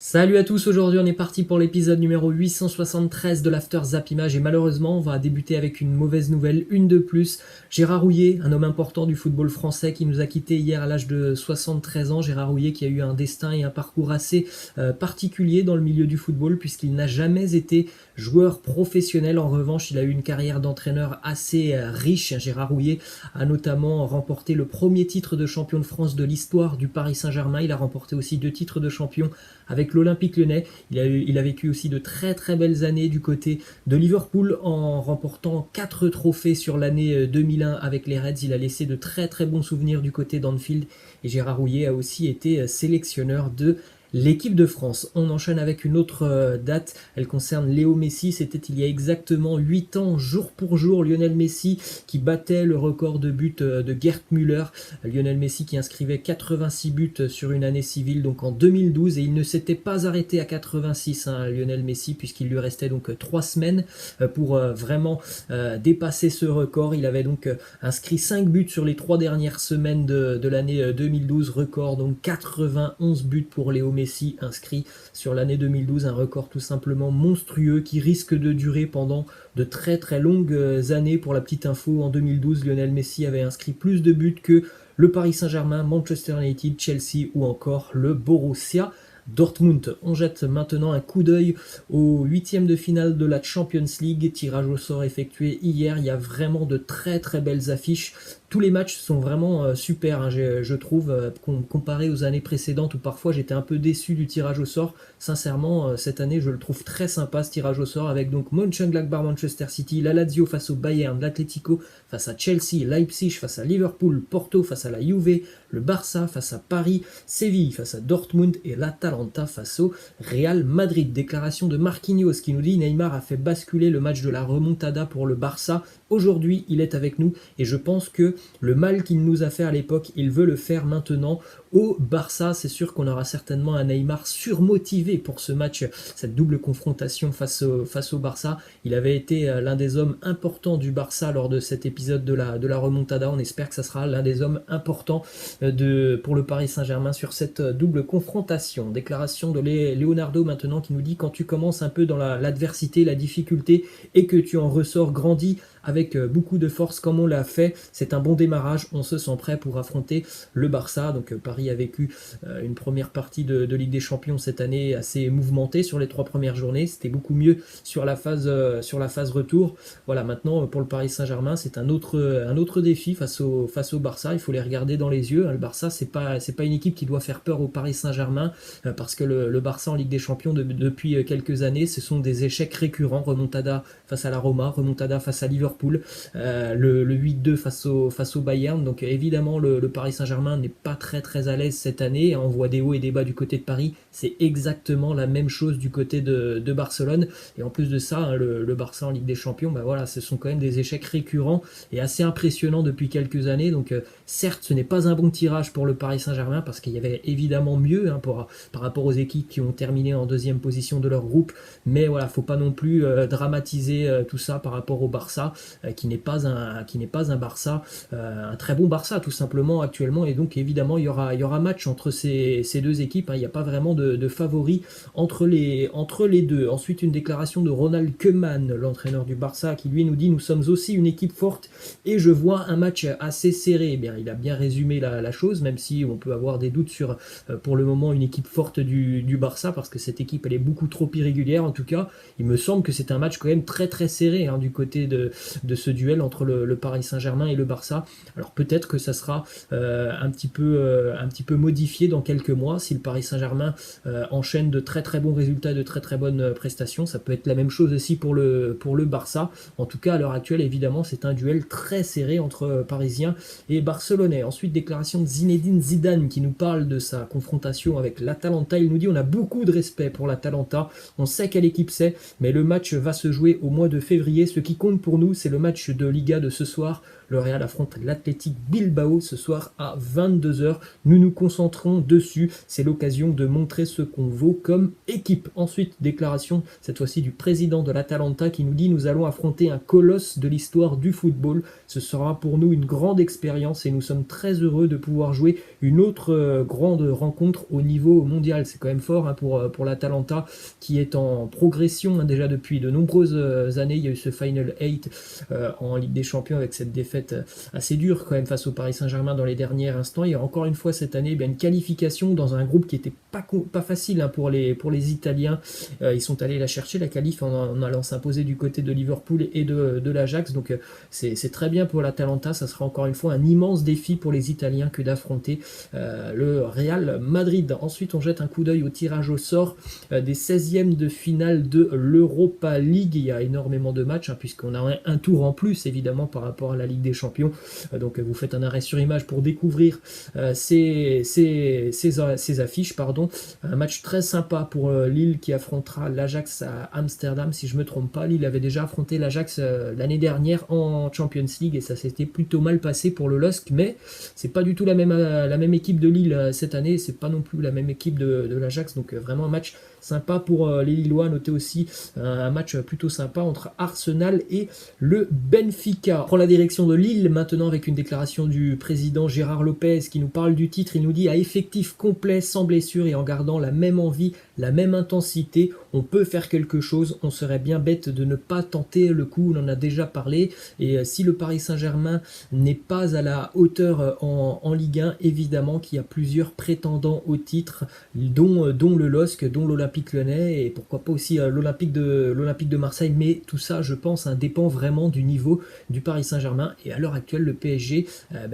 Salut à tous, aujourd'hui on est parti pour l'épisode numéro 873 de l'After Zap Image et malheureusement on va débuter avec une mauvaise nouvelle, une de plus. Gérard Houllier, un homme important du football français qui nous a quitté hier à l'âge de 73 ans. Gérard Houllier qui a eu un destin et un parcours assez particulier dans le milieu du football puisqu'il n'a jamais été joueur professionnel. En revanche, il a eu une carrière d'entraîneur assez riche. Gérard Houllier a notamment remporté le premier titre de champion de France de l'histoire du Paris Saint-Germain. Il a remporté aussi 2 titres de champion avec l'Olympique Lyonnais. Il a vécu aussi de très très belles années du côté de Liverpool en remportant 4 trophées sur l'année 2001 avec les Reds. Il a laissé de très très bons souvenirs du côté d'Anfield et Gérard Houllier a aussi été sélectionneur de l'équipe de France. On enchaîne avec une autre date, elle concerne Léo Messi. C'était il y a exactement 8 ans, jour pour jour, Lionel Messi qui battait le record de buts de Gerd Müller. Lionel Messi qui inscrivait 86 buts sur une année civile, donc en 2012, et il ne s'était pas arrêté à 86, Lionel Messi, puisqu'il lui restait donc 3 semaines pour vraiment dépasser ce record. Il avait donc inscrit 5 buts sur les 3 dernières semaines de l'année 2012, record donc 91 buts pour Léo Messi inscrit sur l'année 2012, un record tout simplement monstrueux qui risque de durer pendant de très très longues années. Pour la petite info, en 2012, Lionel Messi avait inscrit plus de buts que le Paris Saint-Germain, Manchester United, Chelsea ou encore le Borussia Dortmund. On jette maintenant un coup d'œil au 8e de finale de la Champions League, tirage au sort effectué hier. Il y a vraiment de très très belles affiches. Tous les matchs sont vraiment super, je trouve, comparé aux années précédentes où parfois j'étais un peu déçu du tirage au sort. Sincèrement, cette année, je le trouve très sympa ce tirage au sort avec donc Mönchengladbach, Manchester City, la Lazio face au Bayern, l'Atlético face à Chelsea, Leipzig face à Liverpool, Porto face à la Juve, le Barça face à Paris, Séville face à Dortmund et l'Atalanta face au Real Madrid. Déclaration de Marquinhos qui nous dit: Neymar a fait basculer le match de la remontada pour le Barça. Aujourd'hui, il est avec nous et je pense que le mal qu'il nous a fait à l'époque, il veut le faire maintenant au Barça. C'est sûr qu'on aura certainement un Neymar surmotivé pour ce match, cette double confrontation face au Barça. Il avait été l'un des hommes importants du Barça lors de cet épisode de la remontada. On espère que ça sera l'un des hommes importants pour le Paris Saint-Germain sur cette double confrontation. Déclaration de Leonardo maintenant qui nous dit: quand tu commences un peu dans l'adversité, la difficulté et que tu en ressors grandi avec beaucoup de force comme on l'a fait, c'est un bon démarrage, on se sent prêt pour affronter le Barça. Donc Paris a vécu une première partie de Ligue des Champions cette année assez mouvementée sur les 3 premières journées, c'était beaucoup mieux sur la phase retour. Voilà, maintenant pour le Paris Saint-Germain, c'est un autre défi face au Barça. Il faut les regarder dans les yeux. Le Barça, c'est pas une équipe qui doit faire peur au Paris Saint-Germain parce que le Barça en Ligue des Champions depuis quelques années, ce sont des échecs récurrents. Remontada face à la Roma, remontada face à Liverpool, le 8-2 face au Bayern. Donc évidemment le Paris Saint-Germain n'est pas très très à l'aise cette année. On voit des hauts et des bas du côté de Paris. C'est exactement la même chose du côté de Barcelone. Et en plus de ça, le Barça en Ligue des Champions, voilà, ce sont quand même des échecs récurrents et assez impressionnants depuis quelques années. Donc certes, ce n'est pas un bon tirage pour le Paris Saint-Germain parce qu'il y avait évidemment mieux par rapport aux équipes qui ont terminé en 2e position de leur groupe. Mais voilà, faut pas non plus dramatiser tout ça par rapport au Barça qui n'est pas un Barça, un très bon Barça tout simplement actuellement. Et donc évidemment il y aura match entre ces deux équipes. Il n'y a pas vraiment de favoris entre les deux. Ensuite, une déclaration de Ronald Koeman, l'entraîneur du Barça, qui lui nous dit: nous sommes aussi une équipe forte et je vois un match assez serré. Bien, il a bien résumé la chose, même si on peut avoir des doutes sur pour le moment une équipe forte du Barça, parce que cette équipe elle est beaucoup trop irrégulière. En tout cas, il me semble que c'est un match quand même très très serré du côté de ce duel entre le Paris Saint-Germain et le Barça. Alors peut-être que ça sera un petit peu modifié dans quelques mois si le Paris Saint-Germain enchaîne de très très bons résultats, de très très bonnes prestations. Ça peut être la même chose aussi pour le Barça. En tout cas, à l'heure actuelle, évidemment, c'est un duel très serré entre Parisiens et Barcelonais. Ensuite, déclaration de Zinedine Zidane qui nous parle de sa confrontation avec l'Atalanta. Il nous dit: on a beaucoup de respect pour l'Atalanta, on sait quelle équipe c'est, mais le match va se jouer au mois de février. Ce qui compte pour nous, c'est le match de Liga de ce soir. Le Real affronte l'Athletic Bilbao ce soir à 22h. Nous nous concentrons dessus. C'est l'occasion de montrer ce qu'on vaut comme équipe. Ensuite, déclaration cette fois-ci du président de l'Atalanta qui nous dit: nous allons affronter un colosse de l'histoire du football. Ce sera pour nous une grande expérience et nous sommes très heureux de pouvoir jouer une autre grande rencontre au niveau mondial. C'est quand même fort pour l'Atalanta qui est en progression déjà depuis de nombreuses années. Il y a eu ce Final 8 en Ligue des Champions avec cette défaite assez dure quand même face au Paris Saint-Germain dans les derniers instants. Il y a encore une fois cette année une qualification dans un groupe qui n'était pas facile pour les Italiens. Ils sont allés la chercher, la qualif, en allant s'imposer du côté de Liverpool et de l'Ajax. Donc c'est très bien pour l'Atalanta. Ça sera encore une fois un immense défi pour les Italiens que d'affronter le Real Madrid. Ensuite, on jette un coup d'œil au tirage au sort des 16e de finale de l'Europa League. Il y a énormément de matchs puisqu'on a un tour en plus évidemment par rapport à la Ligue des Champions. Donc vous faites un arrêt sur image pour découvrir ces affiches. Un match très sympa pour Lille qui affrontera l'Ajax à Amsterdam. Si je ne me trompe pas, Lille avait déjà affronté l'Ajax l'année dernière en Champions League et ça s'était plutôt mal passé pour le LOSC, mais c'est pas du tout la même équipe de Lille cette année, c'est pas non plus la même équipe de l'Ajax, donc vraiment un match sympa pour les Lillois. Notez aussi un match plutôt sympa entre Arsenal et le Benfica. On prend la direction de Lille maintenant avec une déclaration du président Gérard Lopez qui nous parle du titre. Il nous dit: à effectif complet, sans blessure et en gardant la même envie, la même intensité, on peut faire quelque chose. On serait bien bête de ne pas tenter le coup. On en a déjà parlé. Et si le Paris Saint-Germain n'est pas à la hauteur en Ligue 1, évidemment qu'il y a plusieurs prétendants au titre, dont le LOSC, dont l'Olympique Lyonnais et pourquoi pas aussi l'Olympique de Marseille. Mais tout ça, je pense, dépend vraiment du niveau du Paris Saint-Germain. Et à l'heure actuelle, le PSG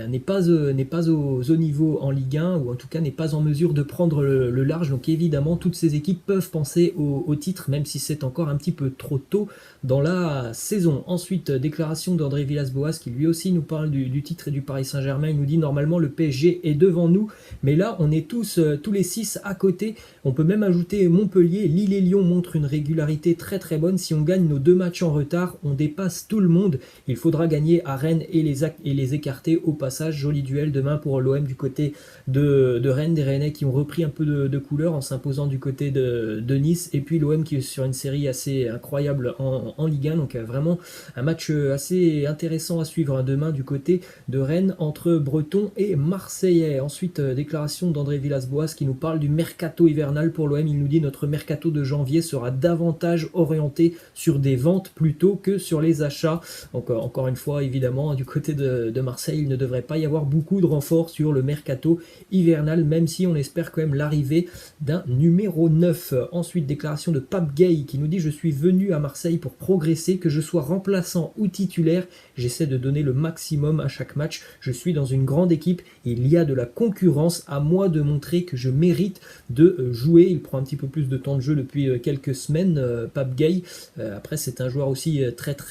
n'est pas au niveau en Ligue 1, ou en tout cas n'est pas en mesure de prendre le large. Donc évidemment, toutes ces équipes peuvent penser au titre, même si c'est encore un petit peu trop tôt dans la saison. Ensuite, déclaration d'André Villas-Boas qui lui aussi nous parle du titre et du Paris Saint-Germain. Il nous dit: normalement le PSG est devant nous, mais là on est tous les 6 à côté. On peut même ajouter Montpellier. Lille et Lyon montrent une régularité très très bonne. Si on gagne nos 2 matchs en retard, on dépasse tout le monde. Il faudra gagner à Rennes et les écarter au passage. Joli duel demain pour l'OM du côté de Rennes, des Rennais qui ont repris un peu de couleur en s'imposant du côté de Nice, et puis l'OM qui est sur une série assez incroyable en Ligue 1. Donc vraiment un match assez intéressant à suivre demain du côté de Rennes entre Bretons et Marseillais. Ensuite, déclaration d'André Villas-Boas qui nous parle du mercato hivernal pour l'OM. Il nous dit: notre mercato de janvier sera davantage orienté sur des ventes plutôt que sur les achats. Donc encore une fois, évidemment, du côté de Marseille, il ne devrait pas y avoir beaucoup de renforts sur le mercato hivernal, même si on espère quand même l'arrivée d'un numéro 9. Ensuite, déclaration de Pape Gueye qui nous dit: je suis venu à Marseille pour progresser, que je sois remplaçant ou titulaire, j'essaie de donner le maximum à chaque match. Je suis dans une grande équipe et il y a de la concurrence, à moi de montrer que je mérite de jouer. Il prend un petit peu plus de temps de jeu depuis quelques semaines, Pape Gueye. Après, c'est un joueur aussi très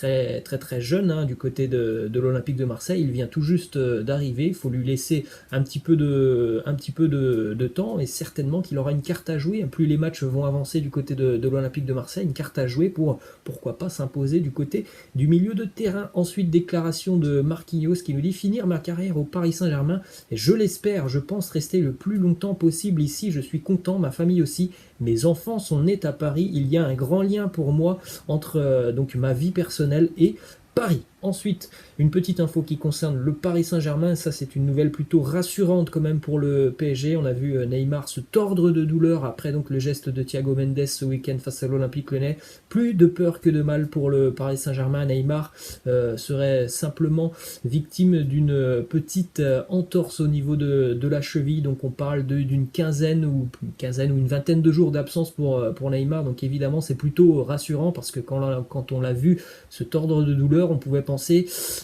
jeune du côté de l'Olympique de Marseille. Il vient tout juste d'arriver. Il faut lui laisser un petit peu de temps, et certainement qu'il aura une carte à jouer. Plus les matchs vont avancer du côté de l'Olympique de Marseille, une carte à jouer pour pourquoi pas s'imposer du côté du milieu de terrain. Ensuite, déclaration de Marquinhos qui nous dit: finir ma carrière au Paris Saint-Germain, et je l'espère, je pense rester le plus longtemps possible ici. Je suis content, ma famille aussi, mes enfants sont nés à Paris. Il y a un grand lien pour moi entre donc ma vie personnelle et Paris. Ensuite, une petite info qui concerne le Paris Saint-Germain. Ça, c'est une nouvelle plutôt rassurante quand même pour le PSG. On a vu Neymar se tordre de douleur après donc le geste de Thiago Mendes ce week-end face à l'Olympique Lyonnais. Plus de peur que de mal pour le Paris Saint-Germain. Neymar serait simplement victime d'une petite entorse au niveau de la cheville. Donc on parle d'une quinzaine ou une vingtaine de jours d'absence pour Neymar. Donc évidemment, c'est plutôt rassurant parce que quand on l'a vu se tordre de douleur, on pouvait penser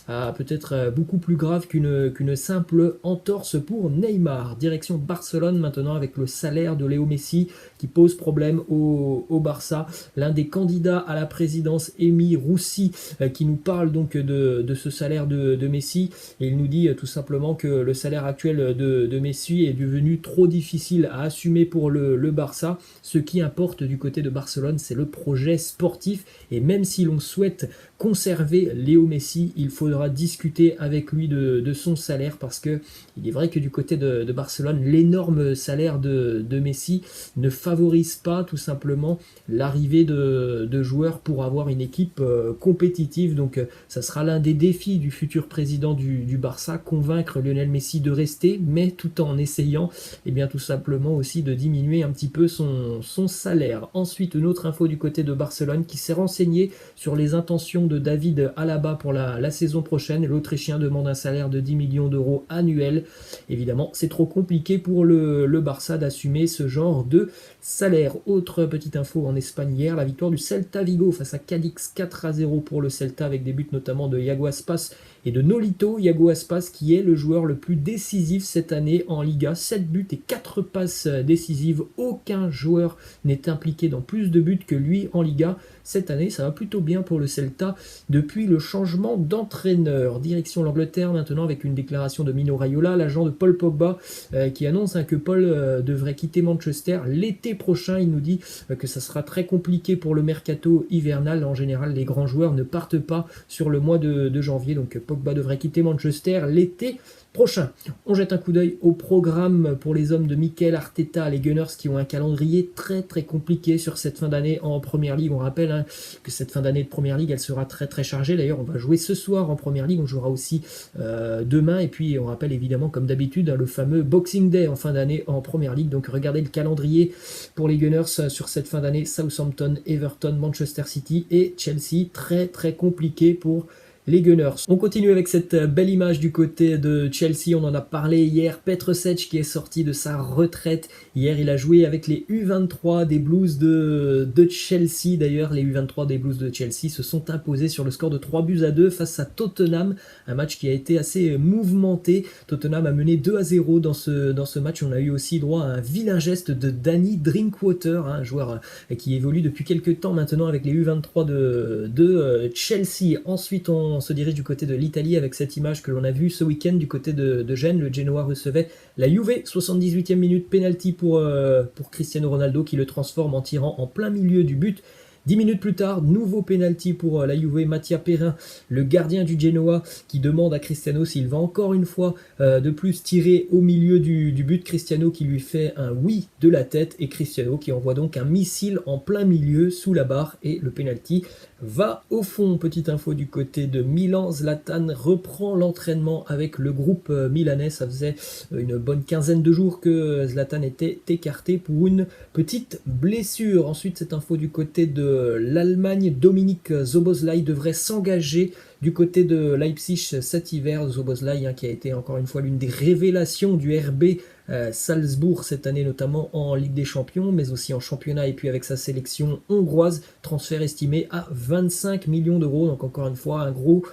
à peut-être beaucoup plus grave qu'une simple entorse pour Neymar. Direction Barcelone maintenant avec le salaire de Léo Messi qui pose problème au Barça. L'un des candidats à la présidence, Emi Roussi, qui nous parle donc de ce salaire de Messi, et il nous dit tout simplement que le salaire actuel de Messi est devenu trop difficile à assumer pour le Barça. Ce qui importe du côté de Barcelone, c'est le projet sportif, et même si l'on souhaite conserver Léo Messi, Messi, il faudra discuter avec lui de son salaire, parce que il est vrai que du côté de Barcelone, l'énorme salaire de Messi ne favorise pas tout simplement l'arrivée de joueurs pour avoir une équipe compétitive. Donc ça sera l'un des défis du futur président du Barça, convaincre Lionel Messi de rester, mais tout en essayant tout simplement aussi de diminuer un petit peu son salaire. Ensuite, une autre info du côté de Barcelone qui s'est renseigné sur les intentions de David Alaba pour la saison prochaine. L'Autrichien demande un salaire de 10 millions d'euros annuels. Évidemment, c'est trop compliqué pour le Barça d'assumer ce genre de salaire. Autre petite info en Espagne hier, la victoire du Celta Vigo face à Cadix 4-0 pour le Celta, avec des buts notamment de Iago Aspas et de Nolito. Iago Aspas qui est le joueur le plus décisif cette année en Liga, 7 buts et 4 passes décisives. Aucun joueur n'est impliqué dans plus de buts que lui en Liga. Cette année, ça va plutôt bien pour le Celta depuis le changement d'entraîneur. Direction l'Angleterre maintenant, avec une déclaration de Mino Raiola, l'agent de Paul Pogba, qui annonce que Paul devrait quitter Manchester l'été prochain. Il nous dit que ça sera très compliqué pour le mercato hivernal. En général, les grands joueurs ne partent pas sur le mois de janvier, donc Pogba devrait quitter Manchester l'été prochain. On jette un coup d'œil au programme pour les hommes de Mikel Arteta, les Gunners, qui ont un calendrier très très compliqué sur cette fin d'année en Première Ligue. On rappelle que cette fin d'année de Première Ligue, elle sera très très chargée. D'ailleurs, on va jouer ce soir en Première Ligue, on jouera aussi demain, et puis on rappelle évidemment comme d'habitude le fameux Boxing Day en fin d'année en Première Ligue. Donc regardez le calendrier pour les Gunners sur cette fin d'année: Southampton, Everton, Manchester City et Chelsea. Très très compliqué pour les Gunners. On continue avec cette belle image du côté de Chelsea. On en a parlé hier. Petr Cech qui est sorti de sa retraite. Hier, il a joué avec les U23 des Blues de Chelsea. D'ailleurs, les U23 des Blues de Chelsea se sont imposés sur le score de 3-2 face à Tottenham. Un match qui a été assez mouvementé. Tottenham a mené 2-0 dans ce match. On a eu aussi droit à un vilain geste de Danny Drinkwater, un joueur qui évolue depuis quelques temps maintenant avec les U23 de Chelsea. Ensuite, on se dirige du côté de l'Italie avec cette image que l'on a vue ce week-end du côté de Gênes. Le Genoa recevait la Juve, 78e minute, penalty pour Cristiano Ronaldo qui le transforme en tirant en plein milieu du but. 10 minutes plus tard, nouveau penalty pour la Juve. Mattia Perrin, le gardien du Genoa, qui demande à Cristiano s'il va encore une fois de plus tirer au milieu du but. Cristiano qui lui fait un oui de la tête, et Cristiano qui envoie donc un missile en plein milieu sous la barre, et le penalty va au fond. Petite info du côté de Milan, Zlatan reprend l'entraînement avec le groupe milanais. Ça faisait une bonne quinzaine de jours que Zlatan était écarté pour une petite blessure. Ensuite, cette info du côté de l'Allemagne, Dominique Szoboszlai devrait s'engager du côté de Leipzig cet hiver. Szoboszlai qui a été encore une fois l'une des révélations du RB Salzbourg cette année, notamment en Ligue des Champions, mais aussi en championnat, et puis avec sa sélection hongroise. Transfert estimé à 25 millions d'euros, donc encore une fois un gros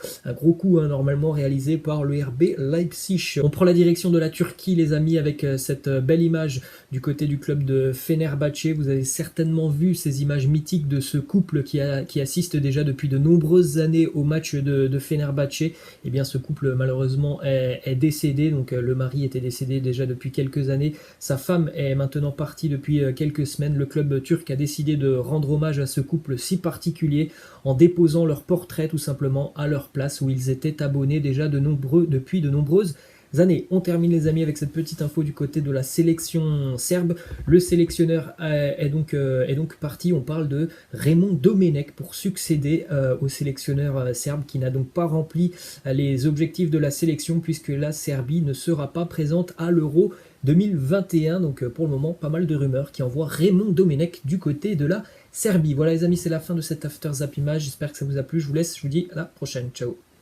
coup normalement réalisé par le RB Leipzig. On prend la direction de la Turquie, les amis, avec cette belle image du côté du club de Fenerbahçe. Vous avez certainement vu ces images mythiques de ce couple qui assiste déjà depuis de nombreuses années au match de Fenerbahçe. Et bien ce couple malheureusement est décédé, donc le mari était décédé déjà depuis quelques années, sa femme est maintenant partie depuis quelques semaines. Le club turc a décidé de rendre hommage à ce couple si particulier en déposant leur portrait tout simplement à leur place où ils étaient abonnés déjà depuis de nombreuses années. On termine, les amis, avec cette petite info du côté de la sélection serbe. Le sélectionneur est donc parti. On parle de Raymond Domenech pour succéder au sélectionneur serbe, qui n'a donc pas rempli les objectifs de la sélection puisque la Serbie ne sera pas présente à l'Euro 2021. Donc pour le moment, pas mal de rumeurs qui envoient Raymond Domenech du côté de la Serbie. Voilà les amis, c'est la fin de cet After Zap Image. J'espère que ça vous a plu. Je vous laisse, je vous dis à la prochaine. Ciao.